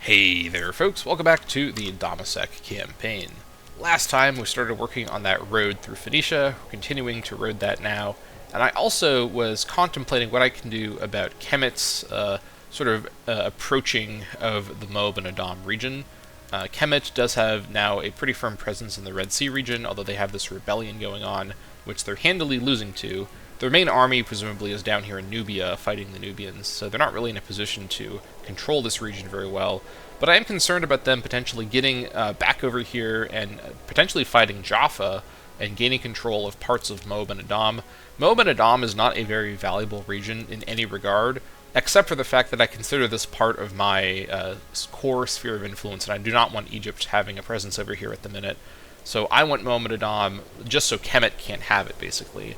Hey there folks, welcome back to the Dammâseq Campaign. Last time we started working on that road through Phoenicia, we're continuing to road that now, and I also was contemplating what I can do about Kemet's approaching of the Moab and Adam region. Kemet does have now a pretty firm presence in the Red Sea region, although they have this rebellion going on, which they're handily losing to. Their main army, presumably, is down here in Nubia, fighting the Nubians, so they're not really in a position to control this region very well. But I am concerned about them potentially getting back over here and potentially fighting Jaffa and gaining control of parts of Moab and Adam. Moab and Adam is not a very valuable region in any regard, except for the fact that I consider this part of my core sphere of influence, and I do not want Egypt having a presence over here at the minute. So I want Moab and Adam just so Kemet can't have it, basically.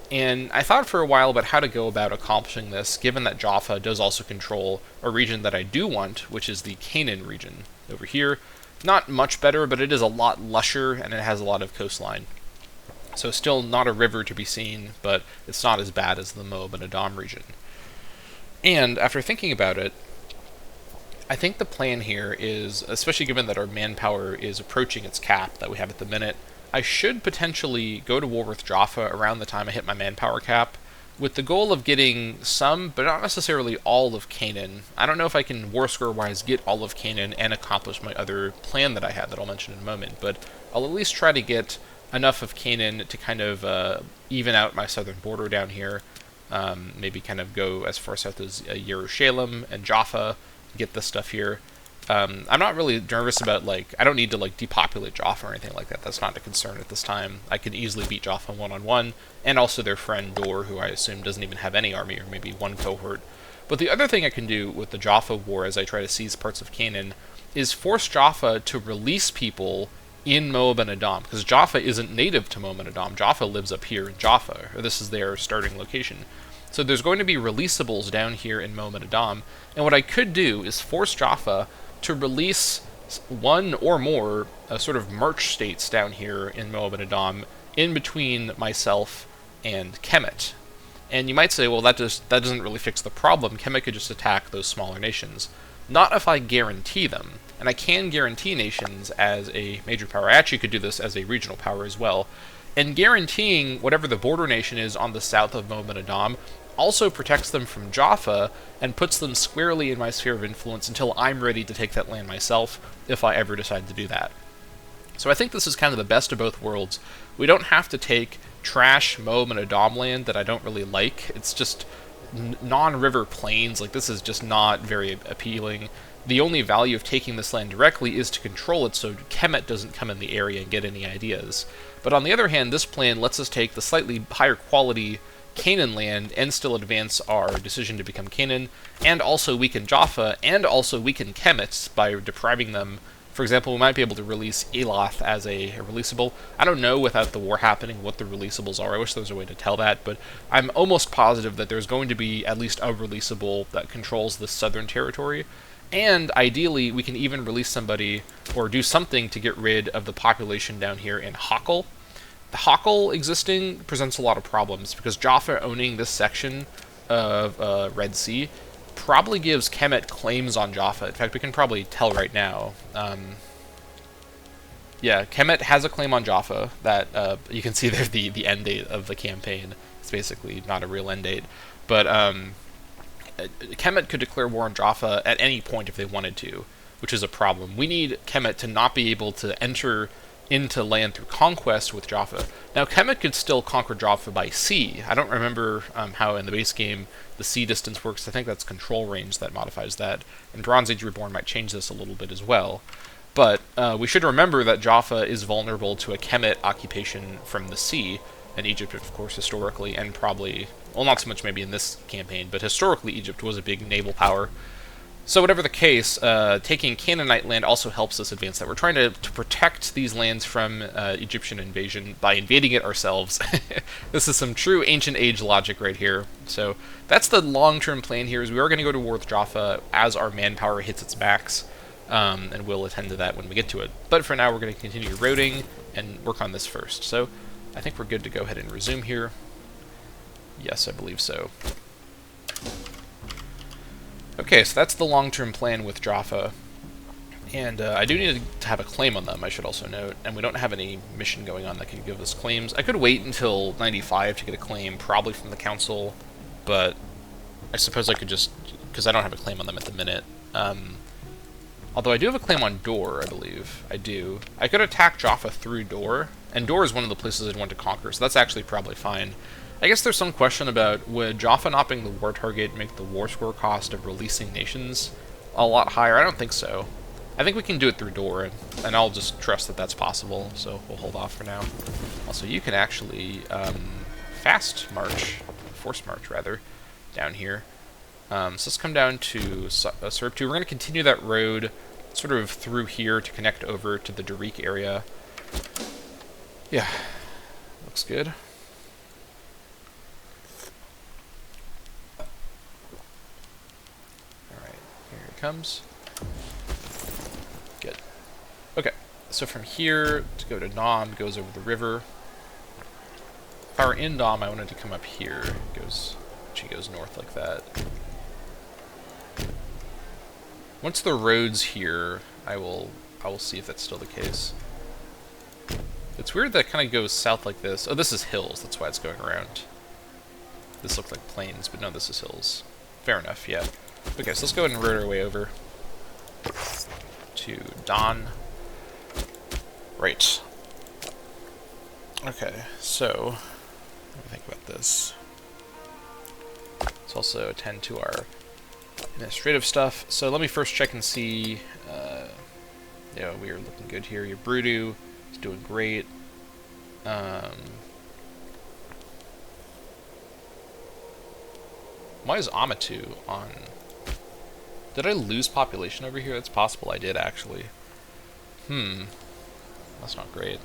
And I thought for a while about how to go about accomplishing this, given that Jaffa does also control a region that I do want, which is the Canaan region over here. Not much better, but it is a lot lusher, and it has a lot of coastline. So still not a river to be seen, but it's not as bad as the Moab and Adam region. And after thinking about it, I think the plan here is, especially given that our manpower is approaching its cap that we have at the minute, I should potentially go to war with Jaffa around the time I hit my manpower cap, with the goal of getting some, but not necessarily all of Canaan. I don't know if I can war score-wise get all of Canaan and accomplish my other plan that I had that I'll mention in a moment, but I'll at least try to get enough of Canaan to kind of even out my southern border down here. Maybe kind of go as far south as Yerushalayim and Jaffa, get this stuff here. I'm not really nervous about, I don't need to, depopulate Jaffa or anything like that. That's not a concern at this time. I can easily beat Jaffa one-on-one, and also their friend Dor, who I assume doesn't even have any army, or maybe one cohort. But the other thing I can do with the Jaffa war as I try to seize parts of Canaan is force Jaffa to release people in Moab and Adam, because Jaffa isn't native to Moab and Adam. Jaffa lives up here in Jaffa, or this is their starting location. So there's going to be releasables down here in Moab and Adam, and what I could do is force Jaffa to release one or more sort of march states down here in Moab and Adam in between myself and Kemet. And you might say, well, that doesn't really fix the problem. Kemet could just attack those smaller nations. Not if I guarantee them. And I can guarantee nations as a major power. I actually could do this as a regional power as well. And guaranteeing whatever the border nation is on the south of Moab and Adam also protects them from Jaffa and puts them squarely in my sphere of influence until I'm ready to take that land myself, if I ever decide to do that. So I think this is kind of the best of both worlds. We don't have to take trash Moab and Adam land that I don't really like. It's just non-river plains. This is just not very appealing. The only value of taking this land directly is to control it so Kemet doesn't come in the area and get any ideas. But on the other hand, this plan lets us take the slightly higher quality Canaan land and still advance our decision to become Canaan, and also weaken Jaffa, and also weaken Kemet by depriving them. For example, we might be able to release Elath as a releasable. I don't know without the war happening what the releasables are. I wish there was a way to tell that, but I'm almost positive that there's going to be at least a releasable that controls the southern territory. And ideally, we can even release somebody or do something to get rid of the population down here in Hakal. The Hakal existing presents a lot of problems because Jaffa owning this section of Red Sea probably gives Kemet claims on Jaffa. In fact, we can probably tell right now. Yeah, Kemet has a claim on Jaffa that you can see there the end date of the campaign. It's basically not a real end date. But Kemet could declare war on Jaffa at any point if they wanted to, which is a problem. We need Kemet to not be able to enter into land through conquest with Jaffa. Now, Kemet could still conquer Jaffa by sea. I don't remember how in the base game the sea distance works. I think that's control range that modifies that. And Bronze Age Reborn might change this a little bit as well. But we should remember that Jaffa is vulnerable to a Kemet occupation from the sea, and Egypt, of course, historically, and probably, well, not so much maybe in this campaign, but historically Egypt was a big naval power. So whatever the case, taking Canaanite land also helps us advance that. We're trying to protect these lands from Egyptian invasion by invading it ourselves. This is some true ancient age logic right here. So that's the long-term plan here, is we are going to go to war with Jaffa as our manpower hits its max, and we'll attend to that when we get to it. But for now, we're going to continue roading and work on this first. So I think we're good to go ahead and resume here. Yes, I believe so. Okay, so that's the long-term plan with Jaffa. And I do need to have a claim on them, I should also note, and we don't have any mission going on that could give us claims. I could wait until 95 to get a claim, probably from the council, but I suppose I could just, because I don't have a claim on them at the minute. Although I do have a claim on Door, I believe. I do. I could attack Jaffa through Door, and Door is one of the places I'd want to conquer, so that's actually probably fine. I guess there's some question about, would Jaffa not being the war target make the war score cost of releasing nations a lot higher? I don't think so. I think we can do it through Door, and I'll just trust that that's possible, so we'll hold off for now. Also, you can actually force march, rather, down here. So let's come down to Serb 2. We're going to continue that road sort of through here to connect over to the Darik area. Yeah, looks good. Alright, here it comes. Good. Okay, so from here to go to Dom goes over the river. If I were in Dom, I wanted to come up here. She goes north like that. Once the road's here, I will see if that's still the case. It's weird that it kind of goes south like this. Oh, this is hills, that's why it's going around. This looked like plains, but no, this is hills. Fair enough, yeah. Okay, so let's go ahead and road our way over to Don. Right. Okay, so let me think about this. Let's also attend to our administrative stuff. So let me first check and see. Yeah, we are looking good here. Your Brudu is doing great. Why is Amatu on? Did I lose population over here? It's possible I did, actually. That's not great.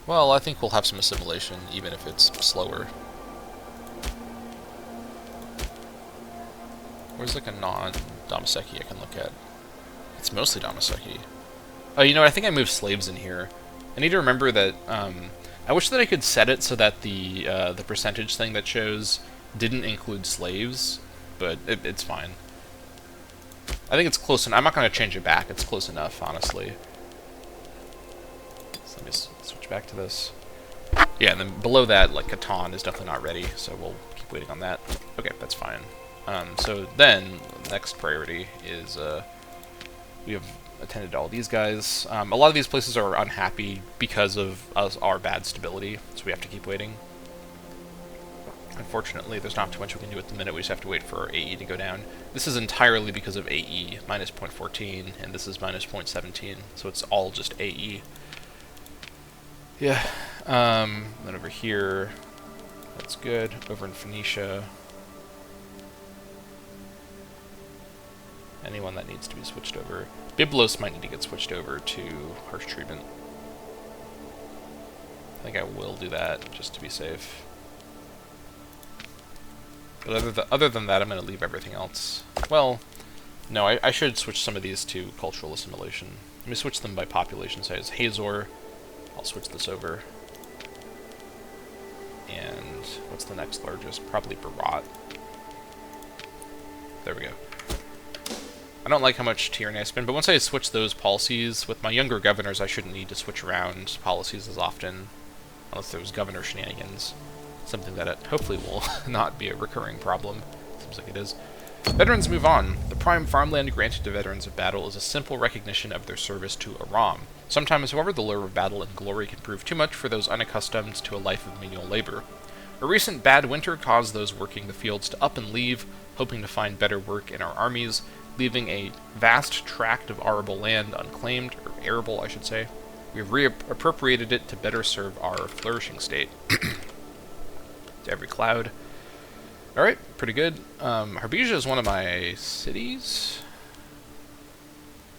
Well, I think we'll have some assimilation, even if it's slower. Where's like a non-Dammâseq I can look at? It's mostly Dammâseq. Oh, you know what? I think I moved slaves in here. I need to remember that, I wish that I could set it so that the percentage thing that shows didn't include slaves, but it's fine. I think it's close enough. I'm not going to change it back. It's close enough, honestly. So let me switch back to this. Yeah, and then below that, like, Catan is definitely not ready, so we'll keep waiting on that. Okay, that's fine. So then, the next priority is, we have attended to all these guys. A lot of these places are unhappy because of our bad stability, so we have to keep waiting. Unfortunately, there's not too much we can do at the minute. We just have to wait for AE to go down. This is entirely because of AE, minus 0.14, and this is minus 0.17, so it's all just AE. Yeah, then over here, that's good. Over in Phoenicia, anyone that needs to be switched over. Byblos might need to get switched over to harsh treatment. I think I will do that, just to be safe. But other than that, I'm going to leave everything else. Well, no, I should switch some of these to cultural assimilation. Let me switch them by population size. Hazor, I'll switch this over. And what's the next largest? Probably Barat. There we go. I don't like how much tyranny I spend, but once I switch those policies, with my younger governors, I shouldn't need to switch around policies as often, unless there's governor shenanigans. Something that hopefully will not be a recurring problem. Seems like it is. Veterans move on. The prime farmland granted to veterans of battle is a simple recognition of their service to Aram. Sometimes, however, the lure of battle and glory can prove too much for those unaccustomed to a life of menial labor. A recent bad winter caused those working the fields to up and leave, hoping to find better work in our armies, leaving a vast tract of arable land unclaimed, or arable, I should say. We have reappropriated it to better serve our flourishing state. To every cloud. Alright, pretty good. Harbesia is one of my cities?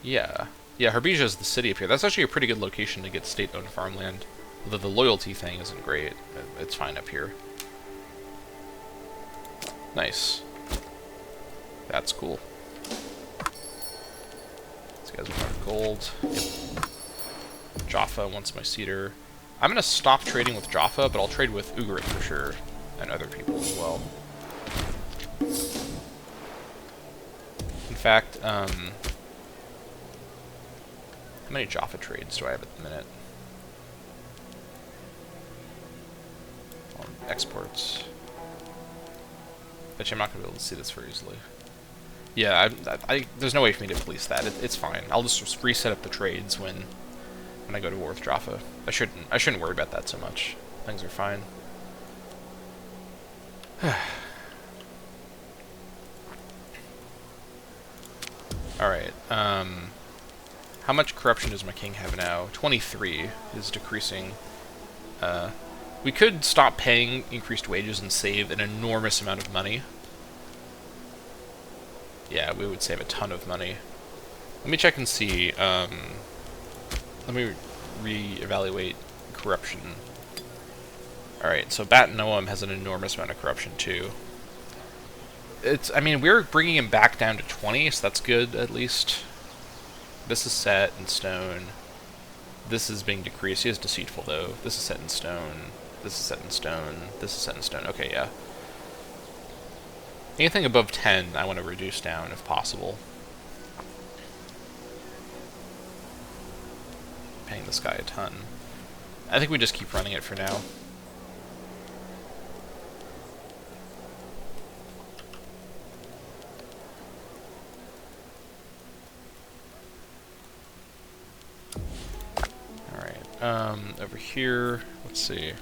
Yeah. Yeah, Harbesia is the city up here. That's actually a pretty good location to get state-owned farmland. Although the loyalty thing isn't great. It's fine up here. Nice. That's cool. These guys want gold. Yep. Jaffa wants my cedar. I'm going to stop trading with Jaffa, but I'll trade with Ugarit for sure. And other people as well. In fact, How many Jaffa trades do I have at the minute? Exports. Actually, I'm not going to be able to see this very easily. Yeah, there's no way for me to police that. It's fine. I'll just reset up the trades when I go to war with Jaffa. I shouldn't worry about that so much. Things are fine. Alright, how much corruption does my king have now? 23 is decreasing. We could stop paying increased wages and save an enormous amount of money. Yeah, we would save a ton of money. Let me check and see, let me re-evaluate corruption. Alright, so Bat Noam has an enormous amount of corruption too. I mean, we're bringing him back down to 20, so that's good, at least. This is set in stone. This is being decreased. He is deceitful, though. This is set in stone. This is set in stone. This is set in stone. Okay, yeah. Anything above 10, I want to reduce down, if possible. Paying this guy a ton. I think we just keep running it for now. Over here, let's see.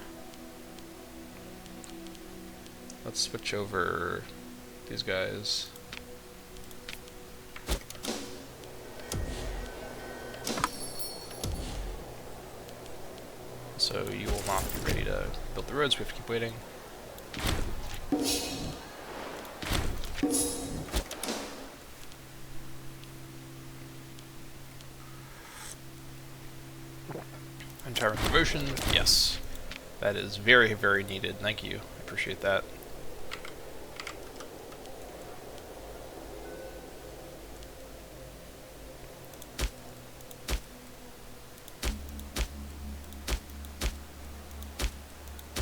Let's switch over these guys. So you will not be ready to build the roads, we have to keep waiting. Entire promotion, yes. That is very, very needed. Thank you. I appreciate that.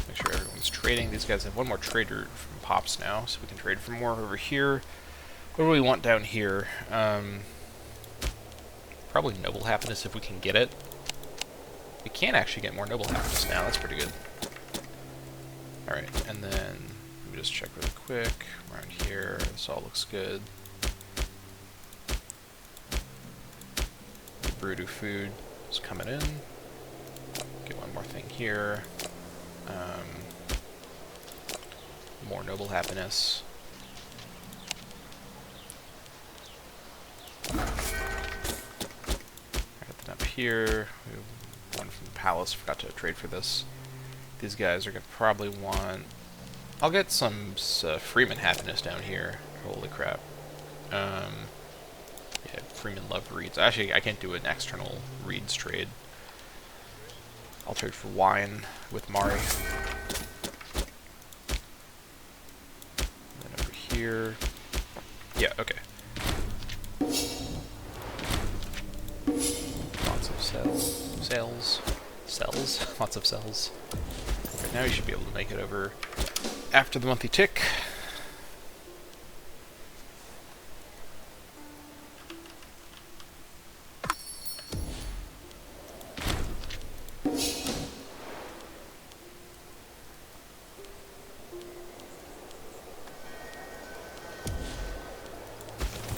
Make sure everyone's trading. These guys have one more trader from Pops now, so we can trade for more over here. What do we want down here? Probably noble happiness if we can get it. We can actually get more noble happiness now. That's pretty good. Alright, and then let me just check really quick. Around here, this all looks good. The Brudu food is coming in. Get one more thing here. More noble happiness. Right, then up here, we have one from the palace. Forgot to trade for this. These guys are gonna probably want. I'll get some Freeman happiness down here. Holy crap! Yeah, Freeman love reeds. Actually, I can't do an external reeds trade. I'll trade for wine with Mari. And then over here. Yeah. Okay. Lots of cells, lots of cells. Right now you should be able to make it over after the monthly tick.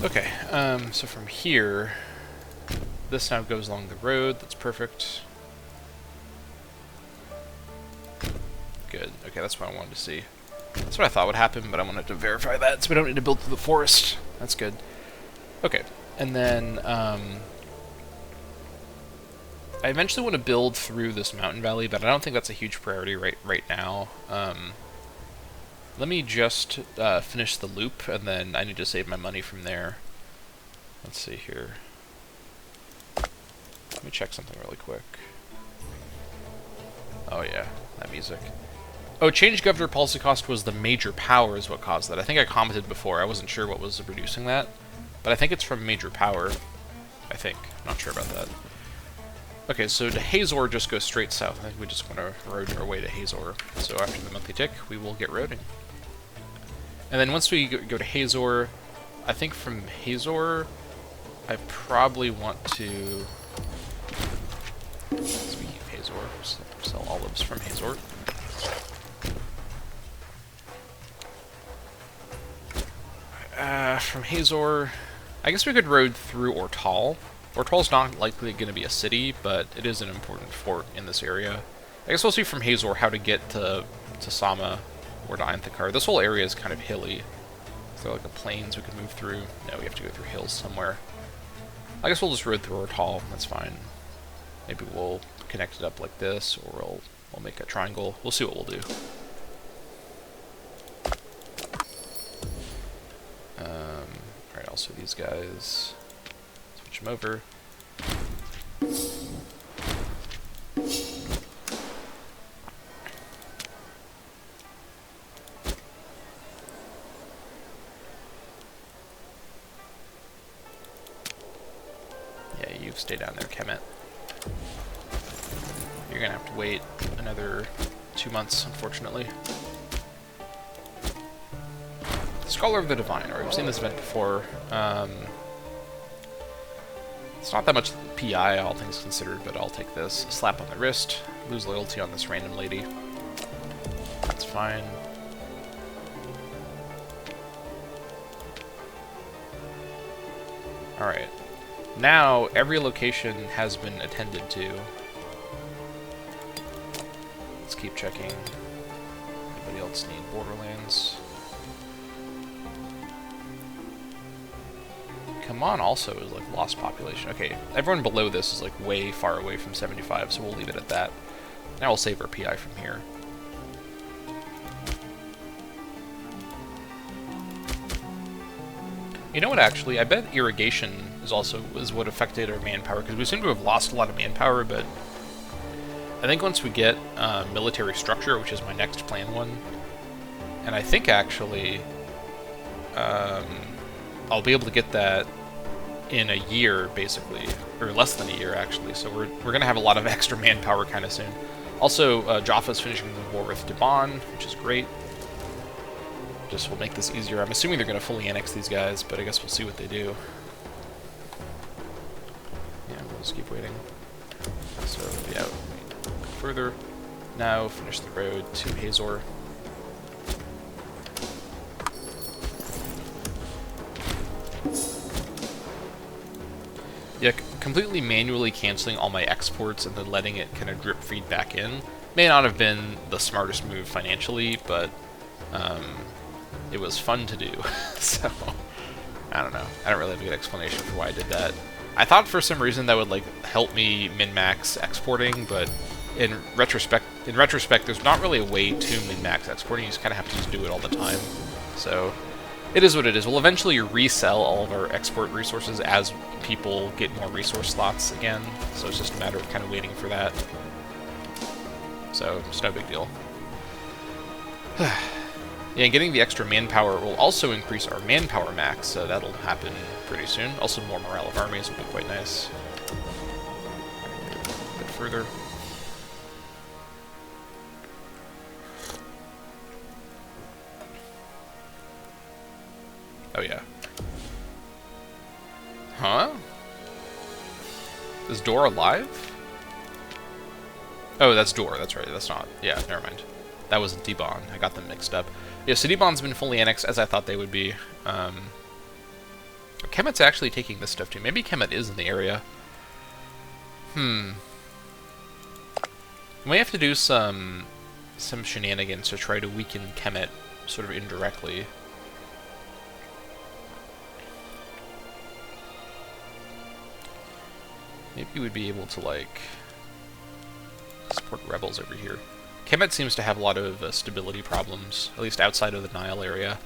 Okay, so from here, this now goes along the road. That's perfect. Good. Okay, that's what I wanted to see. That's what I thought would happen, but I wanted to verify that, so we don't need to build through the forest. That's good. Okay, and then I eventually want to build through this mountain valley, but I don't think that's a huge priority right now. Let me just finish the loop, and then I need to save my money from there. Let's see here. Let me check something really quick. Oh yeah, that music. Oh, change governor policy cost was the major power is what caused that. I think I commented before. I wasn't sure what was reducing that, but I think it's from major power. I think. I'm not sure about that. Okay, so to Hazor just goes straight south. I think we just want to road our way to Hazor. So after the monthly tick, we will get roading. And then once we go to Hazor, I think from Hazor, I probably want to Oops, from Hazor. From Hazor, I guess we could road through Ortal. Ortal's not likely going to be a city, but it is an important fort in this area. I guess we'll see from Hazor how to get to Sama or to Einthakar. This whole area is kind of hilly. Is there like a plains we can move through? No, we have to go through hills somewhere. I guess we'll just road through Ortal, that's fine. Maybe we'll connect it up like this, or we'll make a triangle. We'll see what we'll do. Alright, also these guys. Switch them over. Yeah, you stay down there, Kemet. You're gonna have to wait another 2 months, unfortunately. Scholar of the Divine. Alright, we've seen this event before. It's not that much PI, all things considered, but I'll take this. Slap on the wrist. Lose loyalty on this random lady. That's fine. Alright. Now, every location has been attended to. Let's keep checking. Anybody else need Borderlands? Come on also is like lost population. Okay, everyone below this is like way far away from 75, so we'll leave it at that. Now we'll save our PI from here. You know what, actually? I bet irrigation is what affected our manpower, because we seem to have lost a lot of manpower, but I think once we get military structure, which is my next plan one, and I think actually I'll be able to get that in a year, basically, or less than a year, actually. So we're gonna have a lot of extra manpower kind of soon. Also, Jaffa's finishing the war with Daban, which is great. Just will make this easier. I'm assuming they're gonna fully annex these guys, but I guess we'll see what they do. Yeah, we'll just keep waiting. So yeah, further. Now finish the road to Hazor. Yeah, completely manually canceling all my exports and then letting it kind of drip feed back in may not have been the smartest move financially, but it was fun to do. So, I don't know. I don't really have a good explanation for why I did that. I thought for some reason that would like help me min-max exporting, but in retrospect, there's not really a way to min-max exporting. You just kind of have to just do it all the time. So, it is what it is. We'll eventually resell all of our export resources as people get more resource slots again, so it's just a matter of kind of waiting for that. So, it's no big deal. Yeah, getting the extra manpower will also increase our manpower max, so that'll happen pretty soon. Also, more morale of armies will be quite nice. A bit further. Oh yeah. Huh? Is Dor alive? Oh, that's Dor, that's right, that's not. Yeah, never mind. That wasn't Dibon, I got them mixed up. Yeah, so Dibon's been fully annexed, as I thought they would be. Kemet's actually taking this stuff too. Maybe Kemet is in the area. We may have to do some shenanigans to try to weaken Kemet sort of indirectly. Maybe we'd be able to, like, support rebels over here. Kemet seems to have a lot of stability problems, at least outside of the Nile area.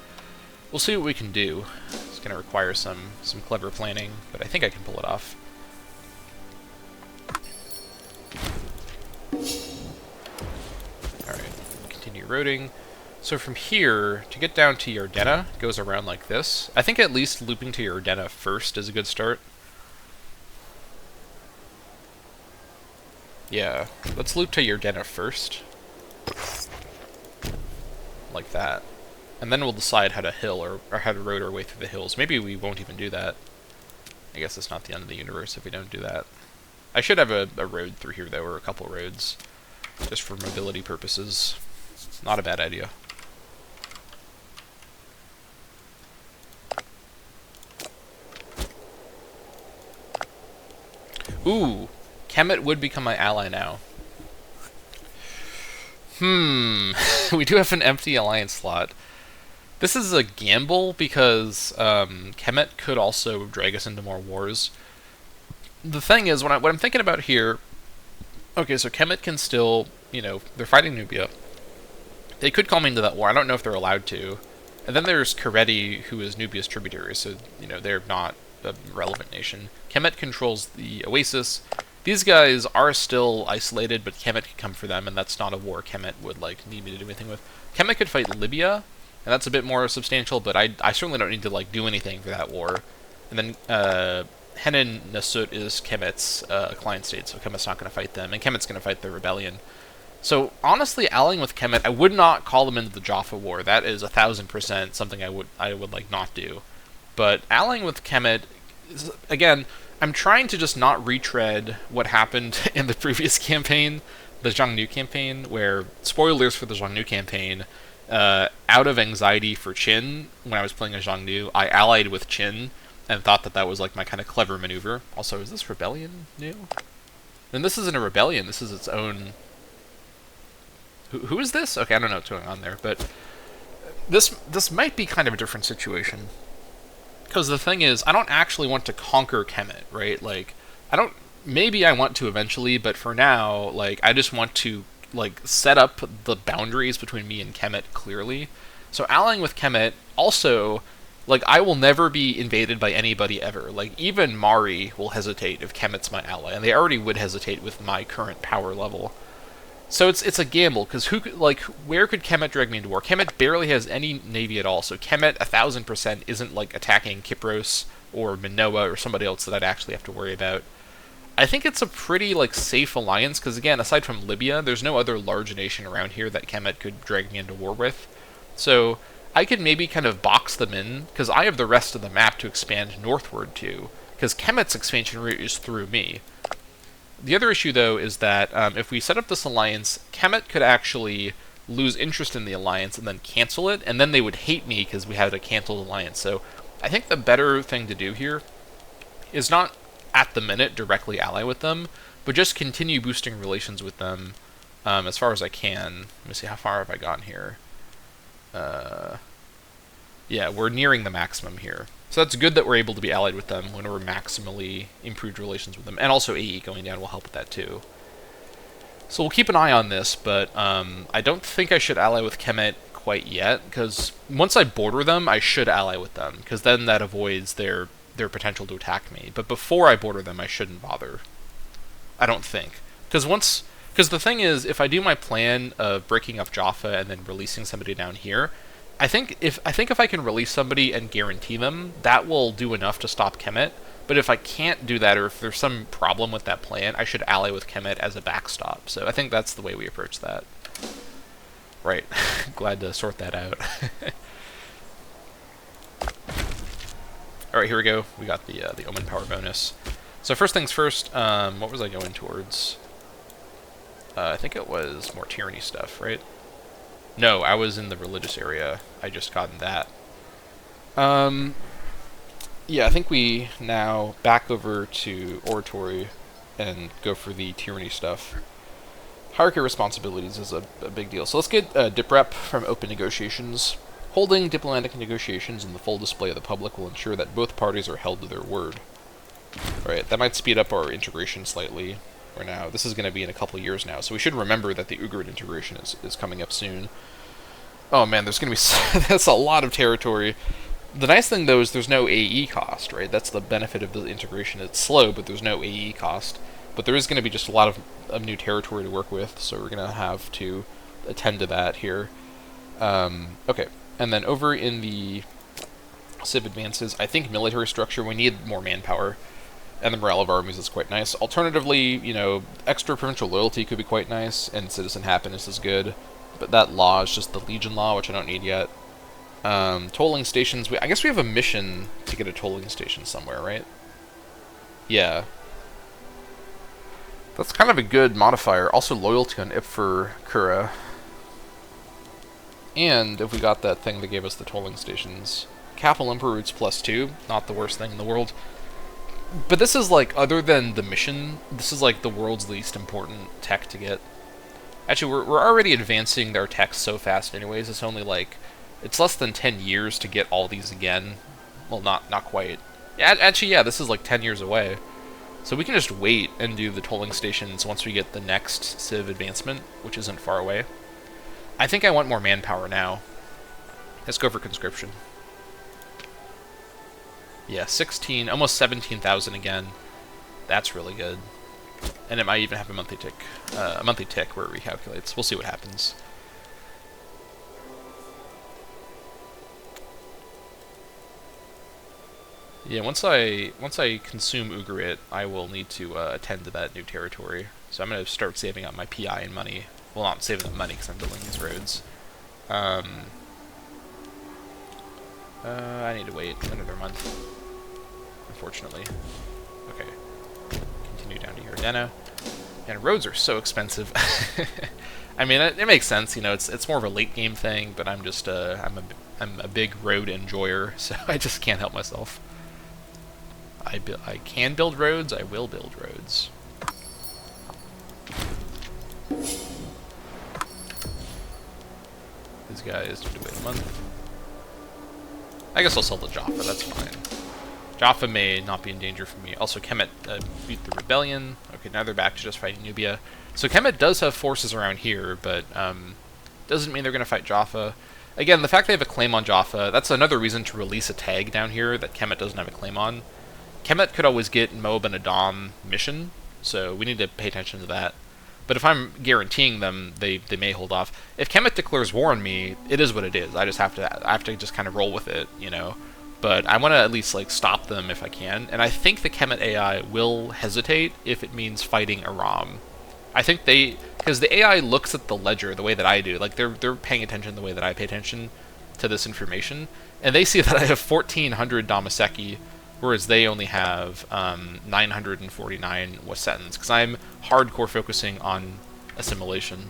We'll see what we can do. It's going to require some clever planning, but I think I can pull it off. Alright, continue roading. So from here, to get down to Yardena, it goes around like this. I think at least looping to Yardena first is a good start. Yeah, let's loop to Yardena first. Like that. And then we'll decide how to hill or how to road our way through the hills. Maybe we won't even do that. I guess it's not the end of the universe if we don't do that. I should have a road through here, though, or a couple roads. just for mobility purposes. Not a bad idea. Ooh, Kemet would become my ally now. We do have an empty alliance slot. This is a gamble because Kemet could also drag us into more wars. The thing is, what I'm thinking about here... Okay, so Kemet can still, they're fighting Nubia. They could call me into that war. I don't know if they're allowed to. And then there's Kareti, who is Nubia's tributary, so, they're not a relevant nation. Kemet controls the Oasis. These guys are still isolated, but Kemet could come for them, and that's not a war Kemet would, need me to do anything with. Kemet could fight Libya, and that's a bit more substantial, but I certainly don't need to, do anything for that war. And then, Henan Nasut is Kemet's client state, so Kemet's not going to fight them, and Kemet's going to fight the rebellion. So, honestly, allying with Kemet, I would not call them into the Jaffa War. That is 1000% something I would not do. But allying with Kemet, again, I'm trying to just not retread what happened in the previous campaign, the Xiongnu campaign, where, spoilers for the Xiongnu campaign, out of anxiety for Qin, when I was playing a Xiongnu, I allied with Qin, and thought that was my kind of clever maneuver. Also, is this rebellion new? And this isn't a rebellion, this is its own... Who is this? Okay, I don't know what's going on there, but this might be kind of a different situation. Because the thing is, I don't actually want to conquer Kemet, right? Maybe I want to eventually, but for now, I just want to, set up the boundaries between me and Kemet clearly. So allying with Kemet, also, I will never be invaded by anybody ever. Even Mari will hesitate if Kemet's my ally, and they already would hesitate with my current power level. So it's a gamble, because where could Kemet drag me into war? Kemet barely has any navy at all, so Kemet 1000% isn't attacking Kypros or Minoa or somebody else that I'd actually have to worry about. I think it's a pretty safe alliance, because again, aside from Libya, there's no other large nation around here that Kemet could drag me into war with. So I could maybe kind of box them in, because I have the rest of the map to expand northward to, because Kemet's expansion route is through me. The other issue, though, is that if we set up this alliance, Kemet could actually lose interest in the alliance and then cancel it, and then they would hate me because we had a canceled alliance. So I think the better thing to do here is not, at the minute, directly ally with them, but just continue boosting relations with them as far as I can. Let me see, how far have I gotten here? Yeah, we're nearing the maximum here. So that's good that we're able to be allied with them when we're maximally improved relations with them. And also AE going down will help with that too. So we'll keep an eye on this, but I don't think I should ally with Kemet quite yet, because once I border them, I should ally with them, because then that avoids their potential to attack me. But before I border them, I shouldn't bother. I don't think. Because the thing is, if I do my plan of breaking up Jaffa and then releasing somebody down here, I think if I can release somebody and guarantee them, that will do enough to stop Kemet. But if I can't do that, or if there's some problem with that plan, I should ally with Kemet as a backstop. So I think that's the way we approach that. Right. Glad to sort that out. Alright, here we go. We got the Omen Power bonus. So first things first, what was I going towards? I think it was more tyranny stuff, right? No, I was in the religious area. I just gotten that. Yeah, I think we now back over to oratory and go for the tyranny stuff. Hierarchy responsibilities is a big deal. So let's get dip rep from open negotiations. Holding diplomatic negotiations in the full display of the public will ensure that both parties are held to their word. Alright, that might speed up our integration slightly. This is going to be in a couple of years now, so we should remember that the Ugarit integration is coming up soon. Oh man, there's going to be... that's a lot of territory. The nice thing, though, is there's no AE cost, right? That's the benefit of the integration. It's slow, but there's no AE cost. But there is going to be just a lot of new territory to work with, so we're going to have to attend to that here. Okay, and then over in the civ advances, I think military structure, we need more manpower. And the morale of our armies is quite nice. Alternatively, extra provincial loyalty could be quite nice, and citizen happiness is good. But that law is just the Legion law, which I don't need yet. Tolling stations, I guess we have a mission to get a tolling station somewhere, right? Yeah. That's kind of a good modifier. Also loyalty on Ip for Kura. And if we got that thing that gave us the tolling stations. Capital Emperor Roots +2, not the worst thing in the world. But this is like, other than the mission, this is like the world's least important tech to get. Actually, we're already advancing their tech so fast anyways, it's only like, it's less than 10 years to get all these again. Well, not quite. Actually, yeah, this is like 10 years away. So we can just wait and do the tolling stations once we get the next Civ advancement, which isn't far away. I think I want more manpower now. Let's go for conscription. Yeah, 16, almost 17,000 again. That's really good. And it might even have a monthly tick where it recalculates. We'll see what happens. Yeah, once I consume Ugarit, I will need to attend to that new territory. So I'm going to start saving up my PI and money. Well, not saving up money because I'm building these roads. I need to wait another month, unfortunately. Okay. Continue down to Yordana. And roads are so expensive. I mean, it makes sense, you know, it's more of a late game thing, but I'm just, I'm a big road enjoyer, so I just can't help myself. I can build roads, I will build roads. These guys need to wait a month. I guess I'll sell to Jaffa, that's fine. Jaffa may not be in danger for me. Also, Kemet beat the rebellion. Okay, now they're back to just fighting Nubia. So Kemet does have forces around here, but doesn't mean they're going to fight Jaffa. Again, the fact they have a claim on Jaffa, that's another reason to release a tag down here that Kemet doesn't have a claim on. Kemet could always get Moab and Adam mission, so we need to pay attention to that. But if I'm guaranteeing them, they may hold off. If Kemet declares war on me, it is what it is. I have to just kind of roll with it, you know. But I want to at least like stop them if I can. And I think the Kemet AI will hesitate if it means fighting Aram. I think because the AI looks at the ledger the way that I do. Like they're paying attention the way that I pay attention to this information, and they see that I have 1,400 Dammâseq, whereas they only have 949 Wassetans, because I'm hardcore focusing on assimilation.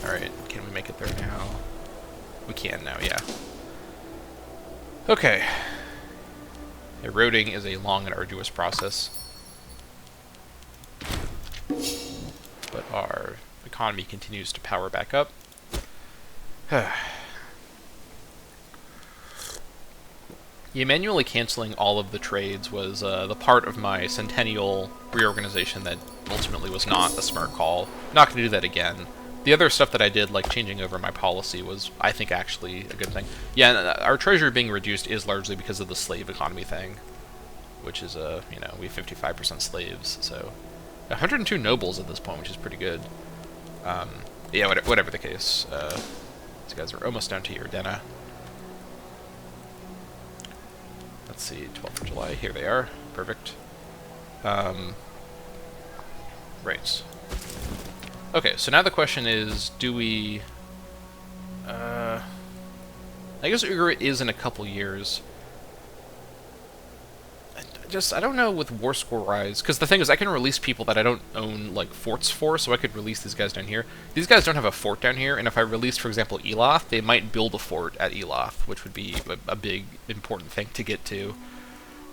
Alright, can we make it there now? We can now, yeah. Okay. Eroding is a long and arduous process. But our economy continues to power back up. Yeah, manually canceling all of the trades was the part of my centennial reorganization that ultimately was not a smart call. Not going to do that again. The other stuff that I did, like changing over my policy, was, I think, actually a good thing. Yeah, and our treasury being reduced is largely because of the slave economy thing, which is, you know, we have 55% slaves, so 102 nobles at this point, which is pretty good. Yeah, whatever the case. These guys are almost down to Yordana. Let's see, 12th of July. Here they are. Perfect. Right. Okay, so now the question is, do we... I guess Ugarit is in a couple years. I don't know with War Score Rise, because the thing is, I can release people that I don't own, like, forts for, so I could release these guys down here. These guys don't have a fort down here, and if I released, for example, Elath, they might build a fort at Elath, which would be a big, important thing to get to.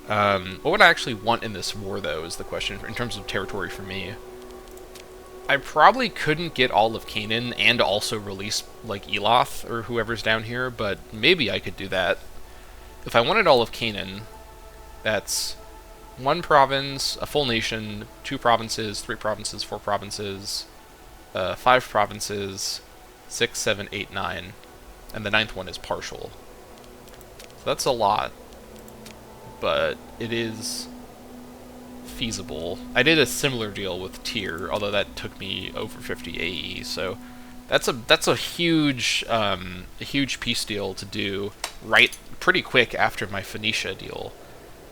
What would I actually want in this war, though, is the question, in terms of territory for me. I probably couldn't get all of Canaan and also release, like, Elath, or whoever's down here, but maybe I could do that. If I wanted all of Canaan, that's 1 province, a full nation, 2 provinces, 3 provinces, 4 provinces, 5 provinces, 6, 7, 8, 9, and the 9th one is partial. So that's a lot, but it is feasible. I did a similar deal with Tyr, although that took me over 50 AE, so that's a huge peace deal to do right pretty quick after my Phoenicia deal.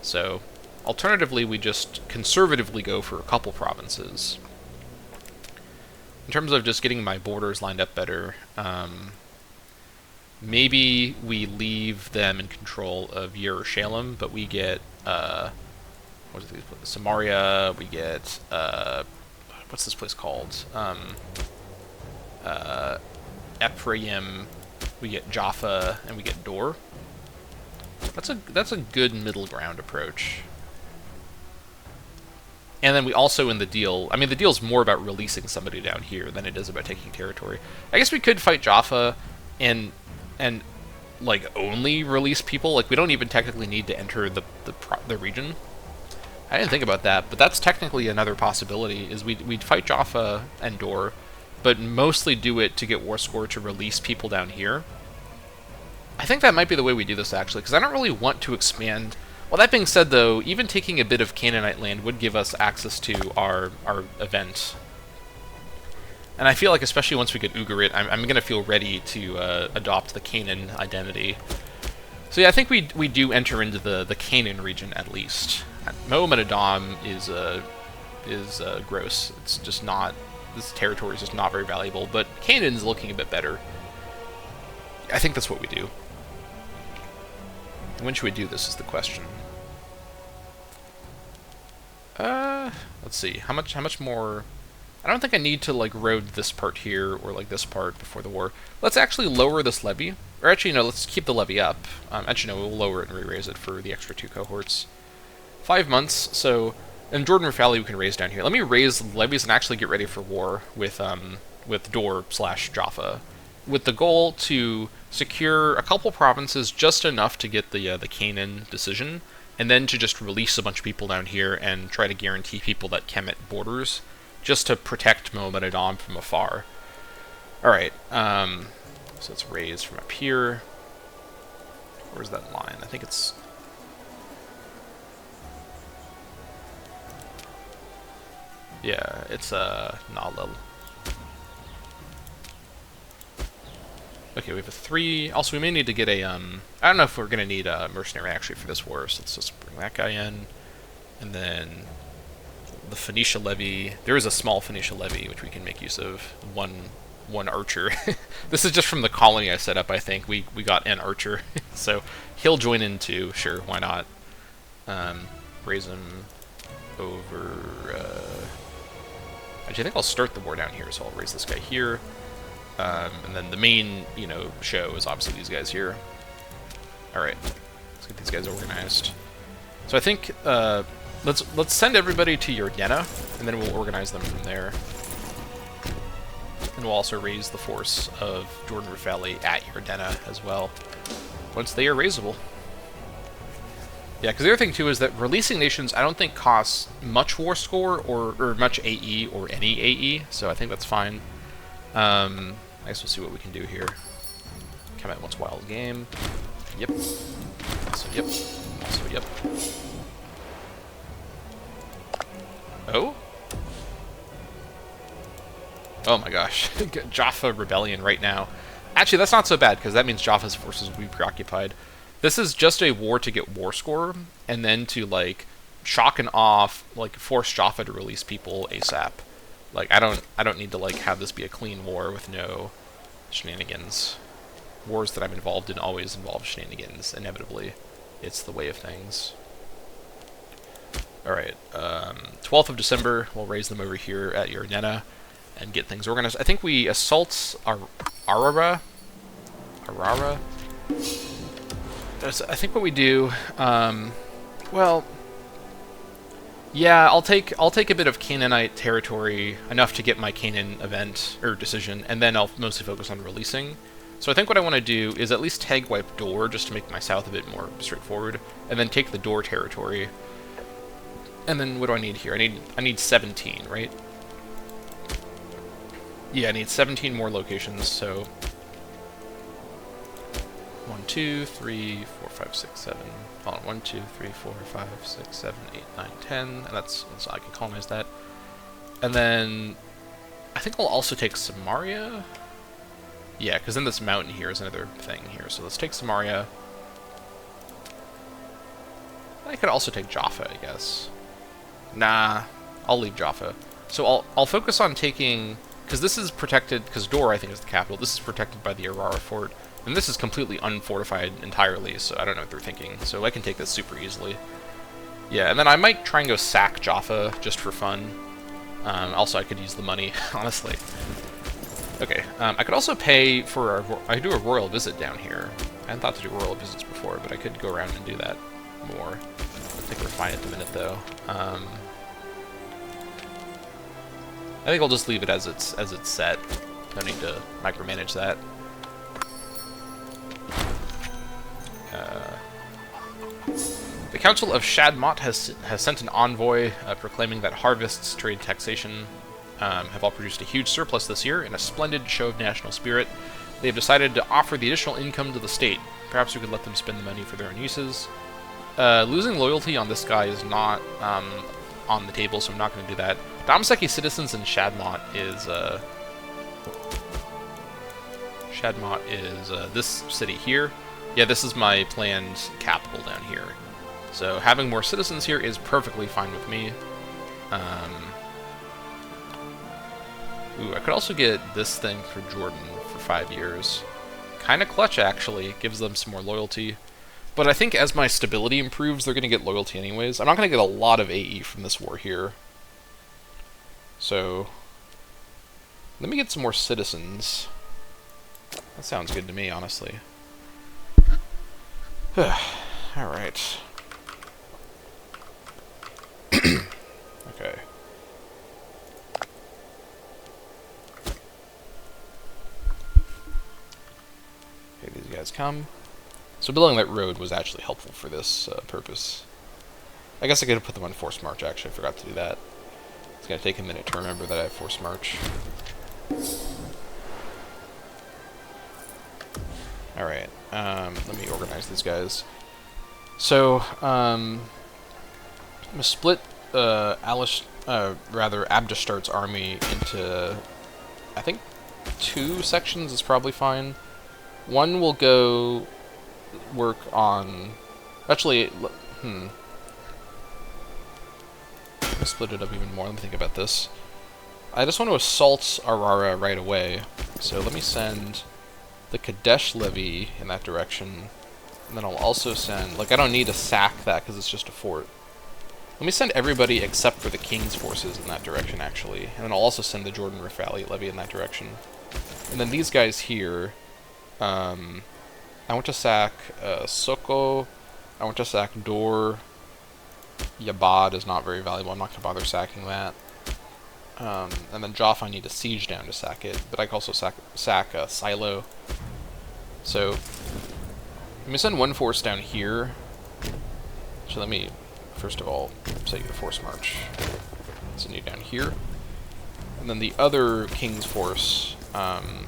So alternatively, we just conservatively go for a couple provinces. In terms of just getting my borders lined up better, maybe we leave them in control of Yerushalayim, but we get what's these places? Samaria, we get, what's this place called? Ephraim, we get Jaffa, and we get Dor. That's a good middle ground approach. And then we also in the deal, I mean the deal's more about releasing somebody down here than it is about taking territory. I guess we could fight Jaffa and like only release people. Like we don't even technically need to enter the region. I didn't think about that, but that's technically another possibility. Is we'd fight Jaffa and Dor, but mostly do it to get war score to release people down here. I think that might be the way we do this actually, because I don't really want to expand. Well, that being said, though, even taking a bit of Canaanite land would give us access to our event. And I feel like, especially once we get Ugarit, I'm going to feel ready to adopt the Canaan identity. So yeah, I think we do enter into the Canaan region at least. Moab and Edom is gross. It's just not. This territory is just not very valuable. But Canaan's looking a bit better. I think that's what we do. When should we do this is the question. Let's see. How much more? I don't think I need to like road this part here or like this part before the war. Let's actually lower this levy. Or actually, no, let's keep the levy up. Actually, no, we'll lower it and re-raise it for the extra 2 cohorts. 5 months, so in Jordan Rift Valley we can raise down here. Let me raise levies and actually get ready for war with Dor/Jaffa, with the goal to secure a couple provinces just enough to get the Canaan decision, and then to just release a bunch of people down here and try to guarantee people that Kemet borders, just to protect Moab and Edom from afar. Alright, so let's raise from up here. Where's that line? I think it's... Yeah, it's Nalel. Okay, we have a 3. Also, we may need to get a, I don't know if we're going to need a mercenary actually for this war, so let's just bring that guy in. And then the Phoenicia levy. There is a small Phoenicia levy, which we can make use of. One archer. This is just from the colony I set up, I think. We got an archer. So he'll join in too. Sure, why not? Raise him over... Actually, I think I'll start the war down here, so I'll raise this guy here. And then the main, show is obviously these guys here. Alright, let's get these guys organized. So I think, let's send everybody to Yardena, and then we'll organize them from there. And we'll also raise the force of Jordan Rift Valley at Yardena as well, once they are raisable. Yeah, because the other thing too is that releasing nations I don't think costs much war score or much AE or any AE, so I think that's fine. I guess we'll see what we can do here. Come at once wild game. Yep. Also yep. Also yep. Oh? Oh my gosh. Jaffa rebellion right now. Actually, that's not so bad, because that means Jaffa's forces will be preoccupied. This is just a war to get war score, and then to, like, shock and awe, like, force Jaffa to release people ASAP. Like, I don't need to, like, have this be a clean war with no shenanigans. Wars that I'm involved in always involve shenanigans, inevitably. It's the way of things. Alright, 12th of December, we'll raise them over here at Yardena and get things organized. I think we assault Arara. I think what we do, well, yeah, I'll take a bit of Canaanite territory, enough to get my Canaan event or decision, and then I'll mostly focus on releasing. So I think what I want to do is at least tag wipe Dor, just to make my south a bit more straightforward, and then take the Dor territory. And then what do I need here? I need 17, right? Yeah, I need 17 more locations, so 1, 2, 3, 4, 5, 6, 7. Hold on, 1, 2, 3, 4, 5, 6, 7, 8, 9, 10, and that's I can colonize that. And then I think I'll also take Samaria. Yeah, because then this mountain here is another thing here. So let's take Samaria. I could also take Jaffa, I guess. Nah, I'll leave Jaffa. So I'll focus on taking, because this is protected, because Dor I think is the capital. This is protected by the Arara fort. And this is completely unfortified entirely, so I don't know what they're thinking. So I can take this super easily. Yeah, and then I might try and go sack Jaffa just for fun. Also, I could use the money, honestly. Okay, I could also pay for I could do a royal visit down here. I hadn't thought to do royal visits before, but I could go around and do that more. I think we're fine at the minute, though. I think I'll just leave it as it's set. No need to micromanage that. The Council of Shadmot has sent an envoy proclaiming that harvests, trade, taxation have all produced a huge surplus this year in a splendid show of national spirit. They have decided to offer the additional income to the state. Perhaps we could let them spend the money for their own uses. Losing loyalty on this guy is not on the table, so I'm not going to do that. Dammâseq citizens in Shadmot is this city here. Yeah, this is my planned capital down here. So having more citizens here is perfectly fine with me. Ooh, I could also get this thing for Jordan for 5 years. Kind of clutch, actually. Gives them some more loyalty. But I think as my stability improves, they're going to get loyalty anyways. I'm not going to get a lot of AE from this war here. So, let me get some more citizens. That sounds good to me, honestly. Alright. Okay. Okay, these guys come. So building that road was actually helpful for this purpose. I guess I could have put them on forced march, actually. I forgot to do that. It's going to take a minute to remember that I have forced march. Alright, let me organize these guys. So, I'm going to split Abdestart's army into, I think, 2 sections is probably fine. One will go work on... Actually, let me split it up even more. Let me think about this. I just want to assault Arara right away. So let me send the Kadesh levy in that direction. And then I'll also send... Like, I don't need to sack that because it's just a fort. Let me send everybody except for the king's forces in that direction, actually. And then I'll also send the Jordan Rift Valley levy in that direction. And then these guys here... I want to sack Soko. I want to sack Dor. Yabad is not very valuable. I'm not going to bother sacking that. And then Jaffa, I need a siege down to sack it. But I can also sack Silo. So, let me send one force down here. So let me, first of all, set you the force march. Send you down here. And then the other king's force, I'm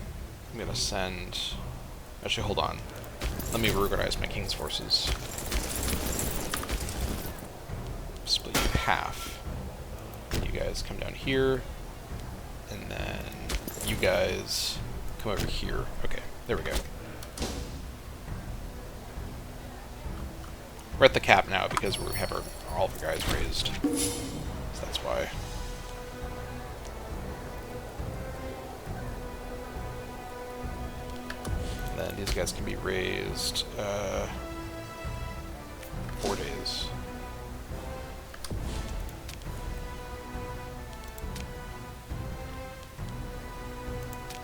going to send... Actually, hold on. Let me reorganize my king's forces. Split you in half. You guys come down here. And then you guys come over here. Okay, there we go. We're at the cap now because we have all of our guys raised. So that's why. Then these guys can be raised 4 days.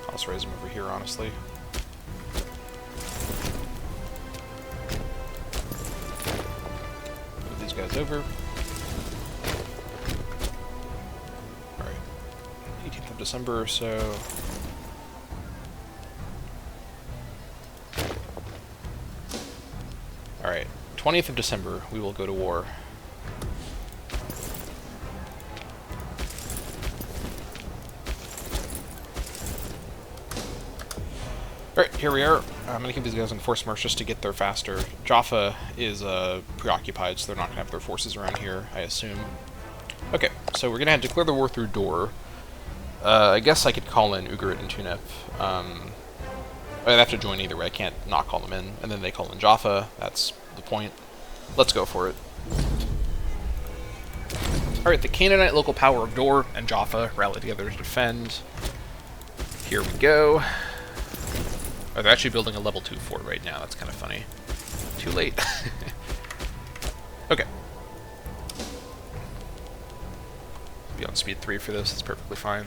I'll just raise them over here, honestly. Move these guys over. Alright. 18th of December or so. Alright, 20th of December, we will go to war. Alright, here we are. I'm going to keep these guys on force march just to get there faster. Jaffa is preoccupied, so they're not going to have their forces around here, I assume. Okay, so we're going to have to declare the war through Dor. I guess I could call in Ugarit and Tunep. I'd have to join either way. I can't not call them in. And then they call in Jaffa. That's the point. Let's go for it. Alright, the Canaanite local power of Dor and Jaffa rally together to defend. Here we go. Oh, they're actually building a level 2 fort right now. That's kind of funny. Too late. Okay. speed 3 for this, it's perfectly fine.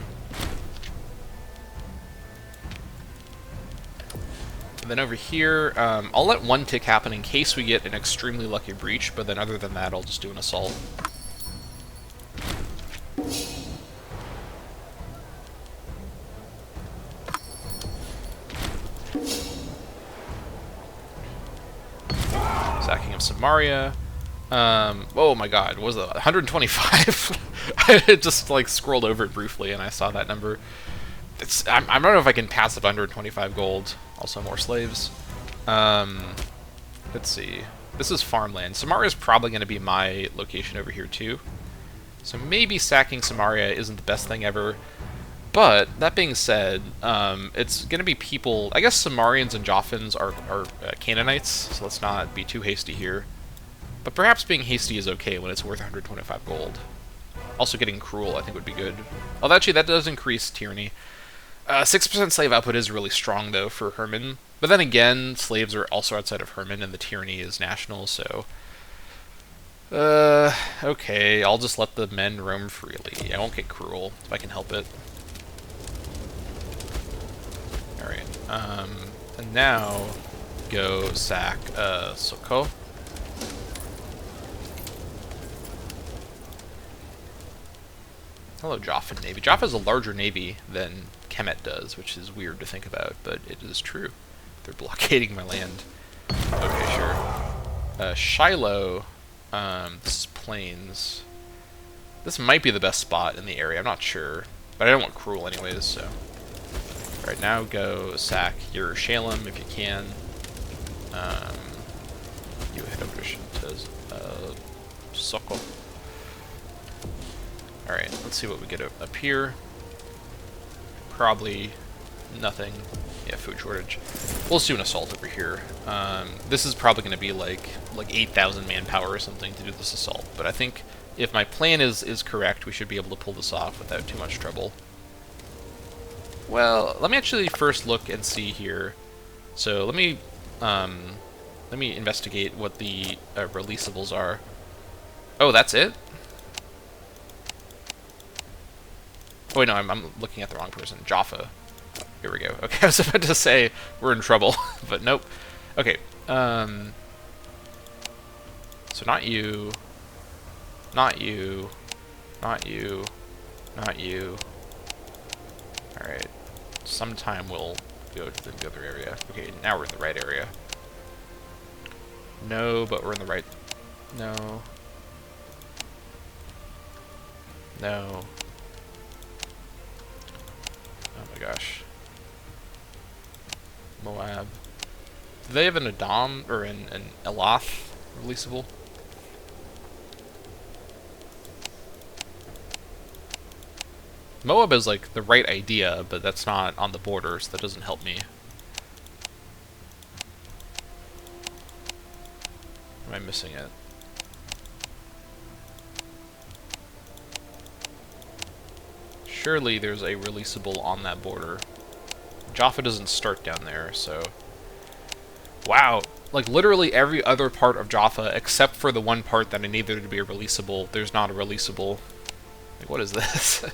And then over here, I'll let one tick happen in case we get an extremely lucky breach, but then other than that, I'll just do an assault. Sacking of Samaria. Oh my god, what was that? 125? I just like scrolled over it briefly and I saw that number. I don't know if I can pass up 125 gold. Also more slaves. Let's see. This is farmland. Samaria is probably going to be my location over here too. So maybe sacking Samaria isn't the best thing ever. But, that being said, it's going to be people... I guess Samarians and Joffins are Canaanites, so let's not be too hasty here. But perhaps being hasty is okay when it's worth 125 gold. Also getting cruel I think would be good. Although actually that does increase tyranny. 6% slave output is really strong though for Herman. But then again, slaves are also outside of Herman and the tyranny is national, so... okay, I'll just let the men roam freely. I won't get cruel if I can help it. Alright, and now go sack Soko. Hello, Joffin Navy. Jaffa has a larger navy than Kemet does, which is weird to think about, but it is true. They're blockading my land. Okay, sure. Shiloh, this is plains. This might be the best spot in the area, I'm not sure. But I don't want cruel anyways, so... Alright, now go sack your Shalem if you can. You head over to Soko. Alright, let's see what we get up here. Probably nothing. Yeah, food shortage. We'll just do an assault over here. This is probably going to be like 8,000 manpower or something to do this assault, but I think if my plan is correct, we should be able to pull this off without too much trouble. Well, let me actually first look and see here. So let me investigate what the releasables are. Oh, that's it? Oh wait, no, I'm looking at the wrong person. Jaffa. Here we go. Okay, I was about to say we're in trouble, but nope. Okay, so not you, not you, not you, not you. Alright, sometime we'll go to the other area. Okay, now we're in the right area. No, but we're in the right... No. No. Oh my gosh. Moab. Do they have an Adam, or an Elath releasable? Moab is like the right idea, but that's not on the border, so that doesn't help me. Am I missing it? Surely there's a releasable on that border. Jaffa doesn't start down there, so... Wow! Like, literally every other part of Jaffa, except for the one part that I need there to be a releasable, there's not a releasable. Like, what is this?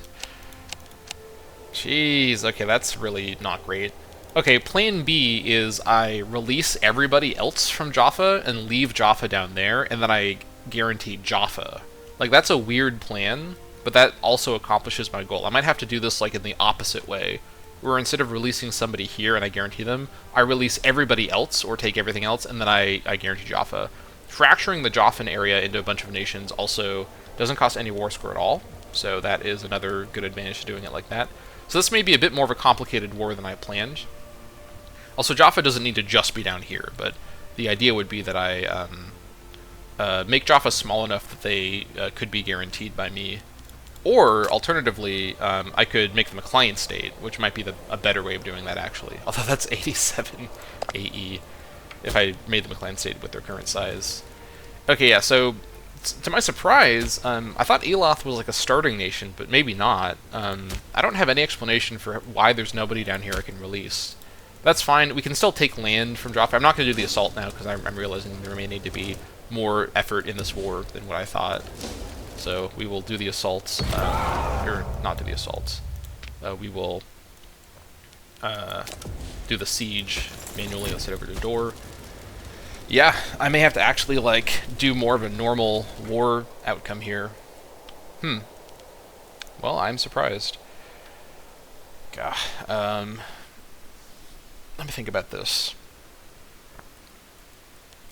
Jeez, okay, that's really not great. Okay, plan B is I release everybody else from Jaffa and leave Jaffa down there, and then I guarantee Jaffa. Like, that's a weird plan, but that also accomplishes my goal. I might have to do this, like, in the opposite way, where instead of releasing somebody here and I guarantee them, I release everybody else, or take everything else, and then I guarantee Jaffa. Fracturing the Jaffan area into a bunch of nations also doesn't cost any war score at all, so that is another good advantage to doing it like that. So this may be a bit more of a complicated war than I planned. Also, Jaffa doesn't need to just be down here, but the idea would be that I make Jaffa small enough that they could be guaranteed by me. Or, alternatively, I could make them a client state, which might be a better way of doing that, actually. Although that's 87 AE, if I made them a client state with their current size. Okay, yeah, so, to my surprise, I thought Elath was like a starting nation, but maybe not. I don't have any explanation for why there's nobody down here I can release. That's fine, we can still take land from Jaffa. I'm not going to do the assault now, because I'm realizing there may need to be more effort in this war than what I thought. So we will do the assaults, or not do the assaults. We will do the siege manually. Let's head over to door. Yeah, I may have to actually, like, do more of a normal war outcome here. Well, I'm surprised. God, let me think about this.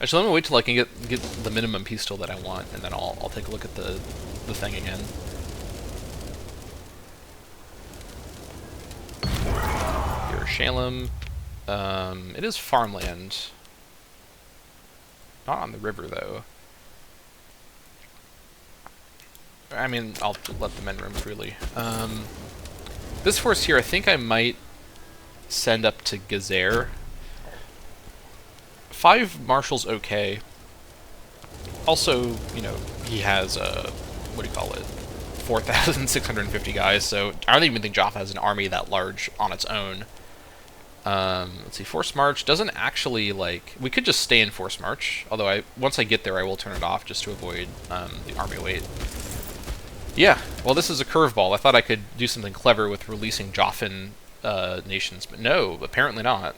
Actually, let me wait till I can get the minimum peace deal that I want, and then I'll take a look at the thing again. Here, Shalem. It is farmland. Not on the river, though. I mean, I'll let the men roam freely. This force here, I think I might send up to Gezer. 5 marshals, okay. Also, you know, he has, what do you call it? 4,650 guys, so I don't even think Jaffa has an army that large on its own. Let's see, Force March doesn't actually, like... We could just stay in Force March, although once I get there I will turn it off just to avoid the army weight. Yeah, well, this is a curveball. I thought I could do something clever with releasing Jaffan nations, but no, apparently not.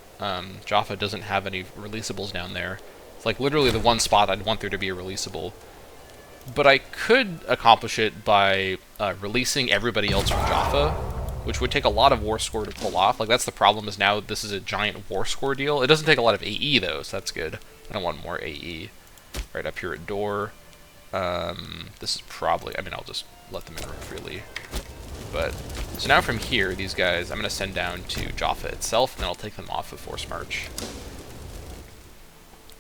Jaffa doesn't have any releasables down there. It's like literally the one spot I'd want there to be a releasable. But I could accomplish it by releasing everybody else from Jaffa, which would take a lot of war score to pull off. Like, that's the problem, is now this is a giant war score deal. It doesn't take a lot of AE, though, so that's good. I don't want more AE. Right up here at door. This is probably... I mean, I'll just let them in room freely. But, so now from here, these guys, I'm going to send down to Jaffa itself, and then I'll take them off of Force March. I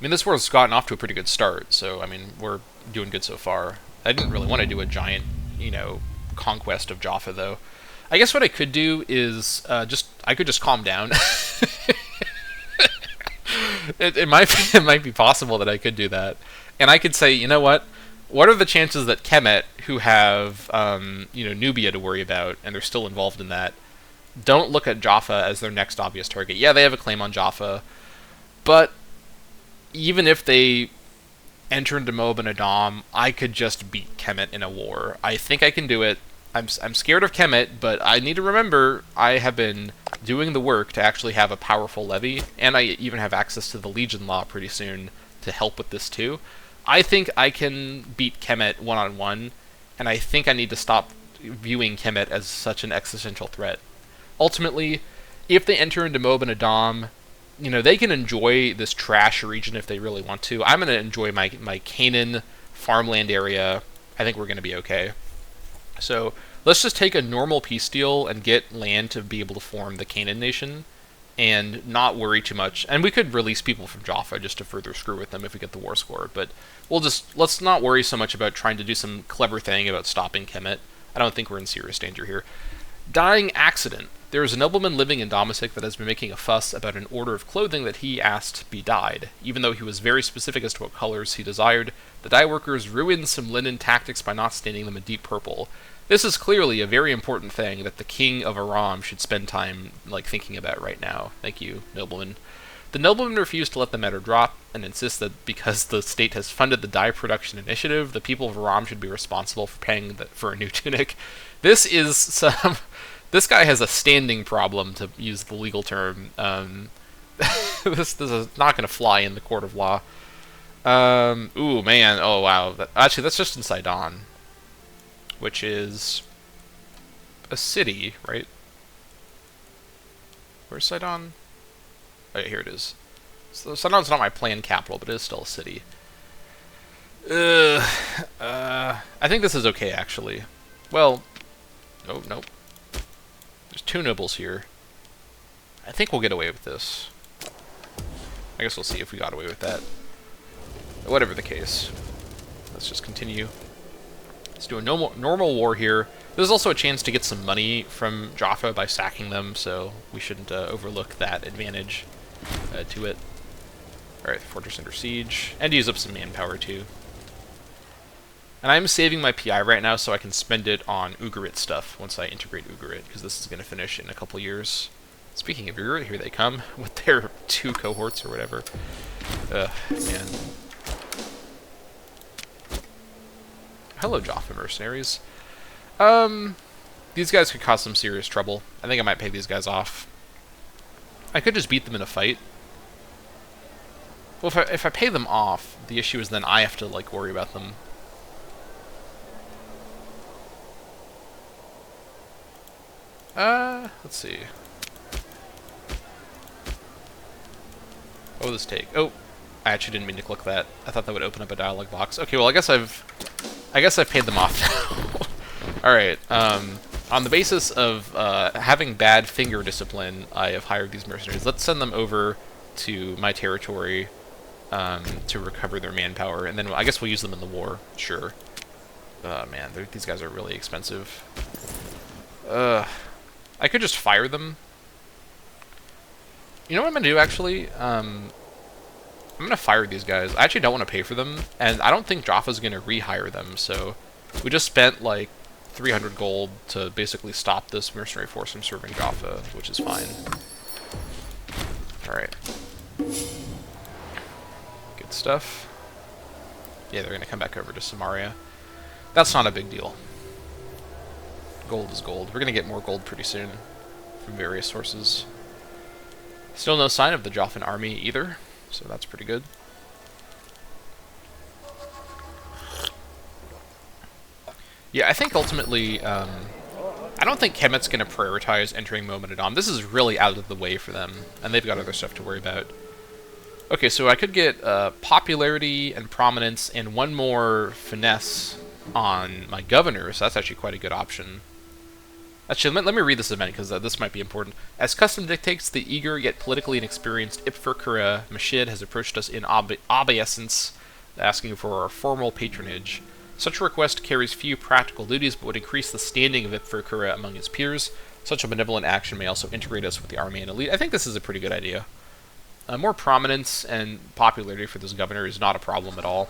mean, this war's gotten off to a pretty good start, so, I mean, we're doing good so far. I didn't really want to do a giant, you know, conquest of Jaffa, though. I guess what I could do is, I could just calm down. it might be possible that I could do that. And I could say, you know what? What are the chances that Kemet, who have, you know, Nubia to worry about, and they're still involved in that, don't look at Jaffa as their next obvious target? Yeah, they have a claim on Jaffa, but even if they enter into Moab and Adam, I could just beat Kemet in a war. I think I can do it. I'm scared of Kemet, but I need to remember I have been doing the work to actually have a powerful levy, and I even have access to the Legion Law pretty soon to help with this too. I think I can beat Kemet one-on-one, and I think I need to stop viewing Kemet as such an existential threat. Ultimately, if they enter into Moab and Adam, you know, they can enjoy this trash region if they really want to. I'm going to enjoy my Canaan farmland area. I think we're going to be okay. So let's just take a normal peace deal and get land to be able to form the Canaan nation and not worry too much. And we could release people from Jaffa just to further screw with them if we get the war score, but let's not worry so much about trying to do some clever thing about stopping Kemet. I don't think we're in serious danger here. Dying accident. There is a nobleman living in Dammâseq that has been making a fuss about an order of clothing that he asked be dyed. Even though he was very specific as to what colors he desired, the dye workers ruined some linen tactics by not staining them a deep purple. This is clearly a very important thing that the king of Aram should spend time, like, thinking about right now. Thank you, nobleman. The nobleman refused to let the matter drop, and insists that because the state has funded the dye production initiative, the people of Aram should be responsible for paying for a new tunic. This is some... This guy has a standing problem, to use the legal term. This is not going to fly in the court of law. Ooh, man. Oh, wow. Actually, that's just in Sidon, which is a city, right? Where's Sidon? Oh, yeah, here it is. So Sidon's not my planned capital, but it is still a city. I think this is okay, actually. Well, nope. There's 2 nobles here. I think we'll get away with this. I guess we'll see if we got away with that. Whatever the case. Let's just continue. Let's do a normal war here. There's also a chance to get some money from Jaffa by sacking them, so we shouldn't overlook that advantage to it. Alright, the fortress under siege. And use up some manpower, too. And I'm saving my PI right now so I can spend it on Ugarit stuff once I integrate Ugarit, because this is going to finish in a couple years. Speaking of Ugarit, here they come with their 2 cohorts or whatever. Man. hello Jaffa mercenaries. These guys could cause some serious trouble. I think I might pay these guys off. I could just beat them in a fight. Well, if I pay them off, the issue is then I have to, like, worry about them. Let's see. What will this take? Oh, I actually didn't mean to click that. I thought that would open up a dialog box. Okay, well, I guess I've paid them off now. Alright, on the basis of having bad finger discipline, I have hired these mercenaries. Let's send them over to my territory to recover their manpower, and then I guess we'll use them in the war. Sure. Man, these guys are really expensive. I could just fire them. You know what I'm gonna do, actually? I'm gonna fire these guys. I actually don't want to pay for them, and I don't think Jaffa's gonna rehire them, so we just spent, like, 300 gold to basically stop this mercenary force from serving Jaffa, which is fine. Alright. Good stuff. Yeah, they're gonna come back over to Samaria. That's not a big deal. Gold is gold. We're gonna get more gold pretty soon from various sources. Still no sign of the Joffin army either, so that's pretty good. Yeah, I think ultimately, I don't think Kemet's going to prioritize entering Mominadam. This is really out of the way for them, and they've got other stuff to worry about. Okay, so I could get popularity and prominence and one more finesse on my governor, so that's actually quite a good option. Actually, let me read this event, because this might be important. As custom dictates, the eager yet politically inexperienced Ipfirkura Mashid has approached us in obeisance, asking for our formal patronage. Such a request carries few practical duties, but would increase the standing of Ipfirkura among his peers. Such a benevolent action may also integrate us with the army and elite. I think this is a pretty good idea. More prominence and popularity for this governor is not a problem at all.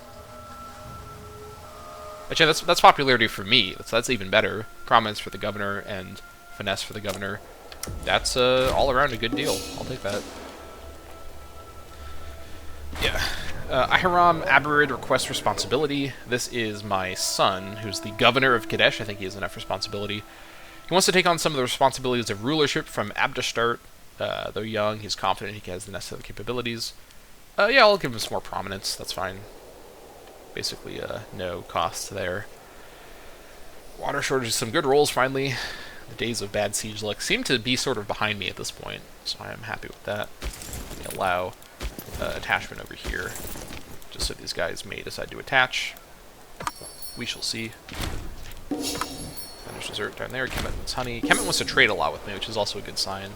Actually, that's popularity for me. That's even better. Prominence for the governor and finesse for the governor. That's all around a good deal. I'll take that. Yeah. Ahiram Abirid requests responsibility. This is my son, who's the governor of Kadesh. I think he has enough responsibility. He wants to take on some of the responsibilities of rulership from Abdestart. Though young, he's confident he has the necessary capabilities. Yeah, I'll give him some more prominence. That's fine. Basically, no cost there. Water shortage, some good rolls, finally. The days of bad siege luck seem to be sort of behind me at this point, so I am happy with that. Let me allow attachment over here, just so these guys may decide to attach. We shall see. There's dessert down there. Kemet wants honey. Kemet wants to trade a lot with me, which is also a good sign.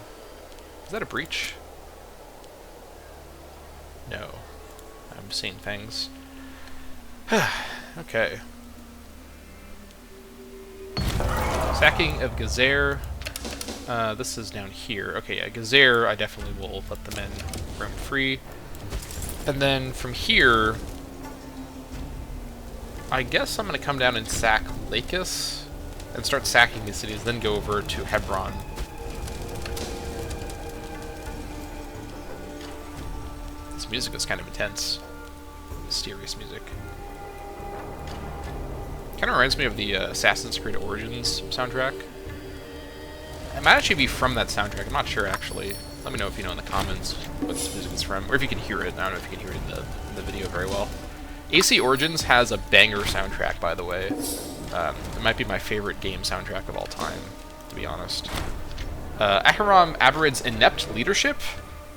Is that a breach? No. I'm seeing things. Okay. Sacking of Gazer. This is down here. Okay, yeah, Gazer, I definitely will let the men roam free. And then from here, I guess I'm going to come down and sack Lakis and start sacking these cities, then go over to Hebron. This music is kind of intense. Mysterious music. Kind of reminds me of the Assassin's Creed Origins soundtrack. It might actually be from that soundtrack. I'm not sure, actually. Let me know if you know in the comments what this music is from, or if you can hear it. I don't know if you can hear it in the video very well. AC Origins has a banger soundtrack, by the way. It might be my favorite game soundtrack of all time, to be honest. Ahiram Abirid's inept leadership?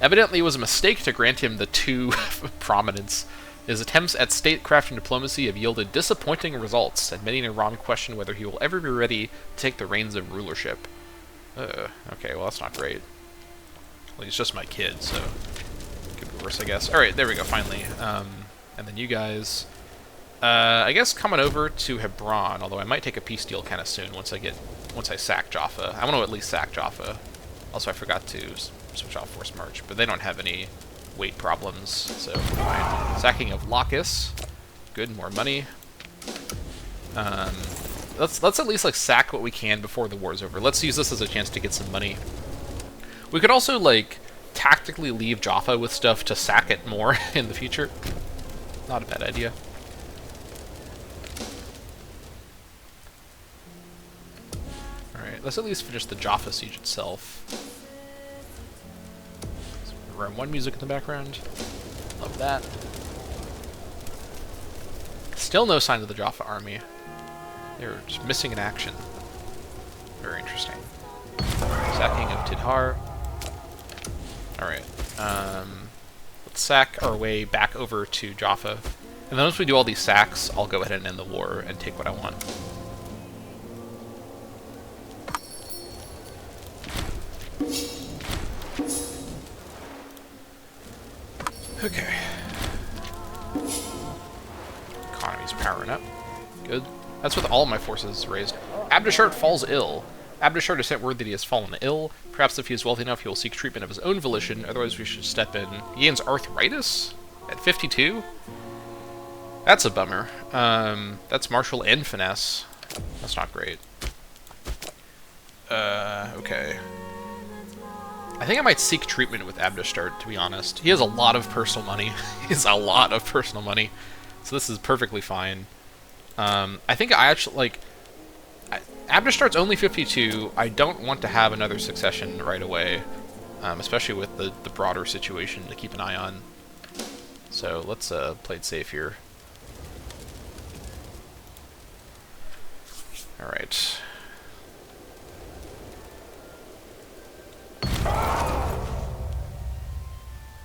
Evidently, it was a mistake to grant him the 2 prominence. His attempts at statecraft and diplomacy have yielded disappointing results, and many in Iran question whether he will ever be ready to take the reins of rulership. Okay, well that's not great. Well, he's just my kid, so it could be worse, I guess. Alright, there we go, finally. And then you guys... I guess coming over to Hebron, although I might take a peace deal kind of soon once I sack Jaffa. I want to at least sack Jaffa. Also, I forgot to switch off Force March, but they don't have any weight problems, so fine. Sacking of Lacus. Good, more money. Let's at least like sack what we can before the war's over. Let's use this as a chance to get some money. We could also like tactically leave Jaffa with stuff to sack it more in the future. Not a bad idea. Alright, let's at least finish the Jaffa siege itself. Round 1 music in the background. Love that. Still no sign of the Jaffa army. They're just missing in action. Very interesting. Sacking of Tidhar. Alright. Let's sack our way back over to Jaffa. And then once we do all these sacks, I'll go ahead and end the war and take what I want. Okay. Economy's powering up. Good. That's with all my forces raised. Abdishart falls ill. Abdishart is sent word that he has fallen ill. Perhaps if he is wealthy enough, he will seek treatment of his own volition. Otherwise, we should step in. He gains arthritis at 52? That's a bummer. That's martial and finesse. That's not great. Okay. I think I might seek treatment with Abdishart, to be honest. He has a lot of personal money. He has a lot of personal money. So this is perfectly fine. I think I actually, like... Abdistart's only 52. I don't want to have another succession right away. Especially with the broader situation to keep an eye on. So let's play it safe here. Alright.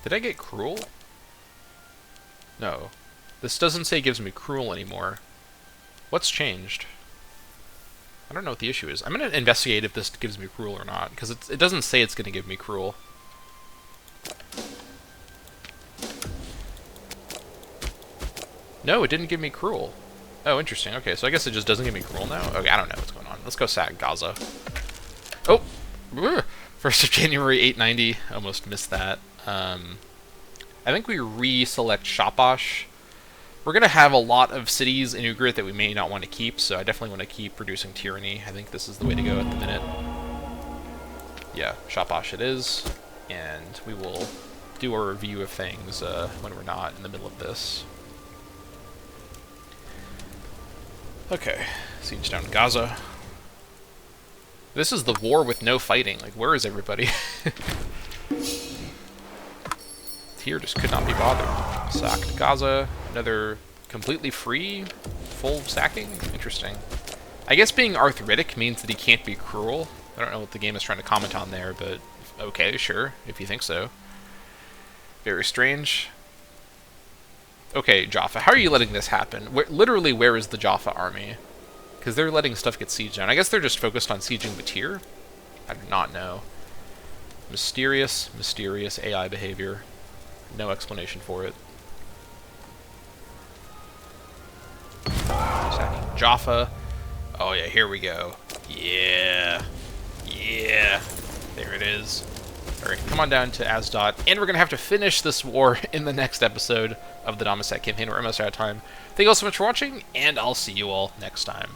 Did I get cruel? No. This doesn't say it gives me cruel anymore. What's changed? I don't know what the issue is. I'm going to investigate if this gives me cruel or not, because it doesn't say it's going to give me cruel. No, it didn't give me cruel. Oh, interesting. Okay, so I guess it just doesn't give me cruel now? Okay, I don't know what's going on. Let's go sack Gaza. Oh! 1st of January, 890. Almost missed that. I think we reselect Shapash. We're going to have a lot of cities in Ugrit that we may not want to keep, so I definitely want to keep reducing tyranny. I think this is the way to go at the minute. Yeah, Shapash it is. And we will do our review of things when we're not in the middle of this. Okay, siege down Gaza. This is the war with no fighting. Like, where is everybody? Tyr just could not be bothered. Sacked Gaza. Another completely free, full sacking? Interesting. I guess being arthritic means that he can't be cruel. I don't know what the game is trying to comment on there, but okay, sure, if you think so. Very strange. Okay, Jaffa, how are you letting this happen? Literally, where is the Jaffa army? Because they're letting stuff get sieged down. I guess they're just focused on sieging Batir? I do not know. Mysterious, mysterious AI behavior. No explanation for it. Sacking Jaffa. Oh yeah, here we go. Yeah. Yeah. There it is. Alright, come on down to Asdod. And we're going to have to finish this war in the next episode of the Dammâseq Campaign. We're almost out of time. Thank you all so much for watching, and I'll see you all next time.